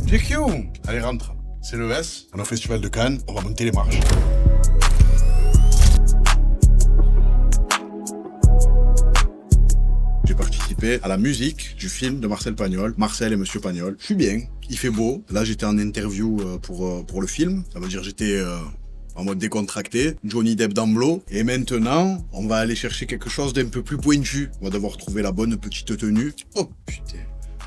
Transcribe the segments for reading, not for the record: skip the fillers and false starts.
GQ, allez rentre. C'est le S, on est au Festival de Cannes, on va monter les marches. J'ai participé à la musique du film de Marcel Pagnol, Marcel et Monsieur Pagnol. Je suis bien, il fait beau. Là, j'étais en interview pour le film. Ça veut dire j'étais en mode décontracté, Johnny Depp dans l'eau. Et maintenant, on va aller chercher quelque chose d'un peu plus pointu. On va devoir trouver la bonne petite tenue. Oh putain.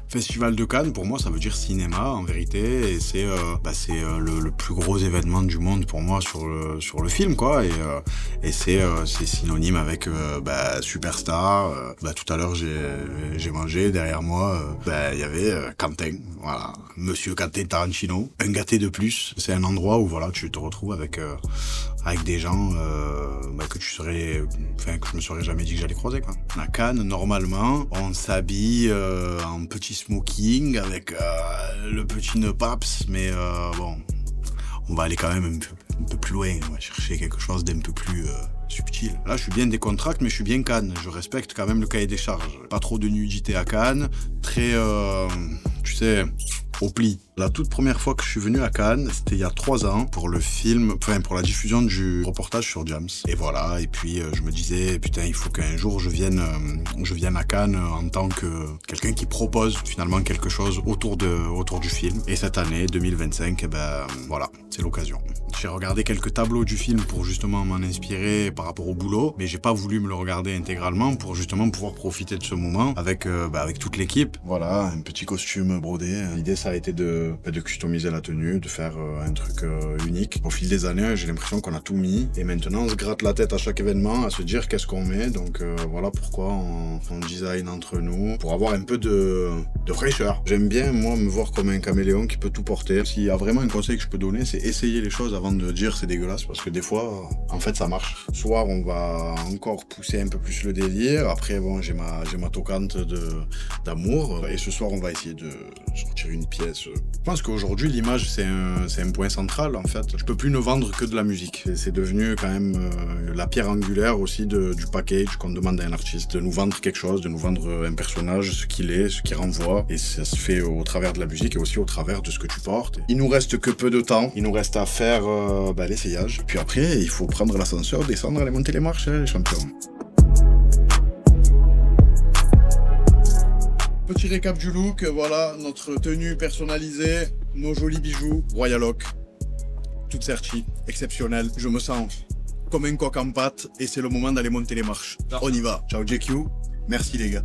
Festival de Cannes, pour moi, ça veut dire cinéma, en vérité, et c'est le plus gros événement du monde pour moi sur le film, quoi, et c'est synonyme avec superstar. Tout à l'heure, j'ai mangé, derrière moi, il y avait Quentin, voilà, Monsieur Quentin Tarantino, un gâté de plus. C'est un endroit où, voilà, tu te retrouves avec des gens que que je me serais jamais dit que j'allais croiser, quoi. À Cannes, normalement, on s'habille en petit smoking avec le petit nœud paps, mais on va aller quand même un peu plus loin, on va chercher quelque chose d'un peu plus subtil. Là, je suis bien décontracté, mais je suis bien Cannes. Je respecte quand même le cahier des charges. Pas trop de nudité à Cannes, très, au pli. La toute première fois que je suis venu à Cannes, c'était il y a 3 ans pour pour la diffusion du reportage sur James. Et voilà, et puis je me disais, putain, il faut qu'un jour je vienne à Cannes en tant que quelqu'un qui propose finalement quelque chose autour du film. Et cette année, 2025, voilà, c'est l'occasion. J'ai regardé quelques tableaux du film pour justement m'en inspirer par rapport au boulot, mais j'ai pas voulu me le regarder intégralement pour justement pouvoir profiter de ce moment avec toute l'équipe. Voilà, un petit costume brodé. L'idée, ça a été de customiser la tenue, de faire un truc unique. Au fil des années, j'ai l'impression qu'on a tout mis. Et maintenant, on se gratte la tête à chaque événement, à se dire qu'est-ce qu'on met. Donc voilà pourquoi on design entre nous, pour avoir un peu de fraîcheur. J'aime bien, moi, me voir comme un caméléon qui peut tout porter. S'il y a vraiment un conseil que je peux donner, c'est essayer les choses avant de dire c'est dégueulasse. Parce que des fois, en fait, ça marche. Soit on va encore pousser un peu plus le délire. Après, bon, j'ai ma tocante d'amour. Et ce soir, on va essayer de sortir une pièce. Je pense qu'aujourd'hui, l'image, c'est un point central, en fait. Je peux plus ne vendre que de la musique. C'est devenu quand même la pierre angulaire aussi du package qu'on demande à un artiste. De nous vendre quelque chose, de nous vendre un personnage, ce qu'il est, ce qu'il renvoie. Et ça se fait au travers de la musique et aussi au travers de ce que tu portes. Il nous reste que peu de temps. Il nous reste à faire l'essayage. Puis après, il faut prendre l'ascenseur, descendre, aller monter les marches, les champions. Petit récap du look, voilà, notre tenue personnalisée, nos jolis bijoux, Royal Oak, toute sertie, exceptionnelle. Je me sens comme un coq en pâte et c'est le moment d'aller monter les marches. On y va. Ciao JQ, merci les gars.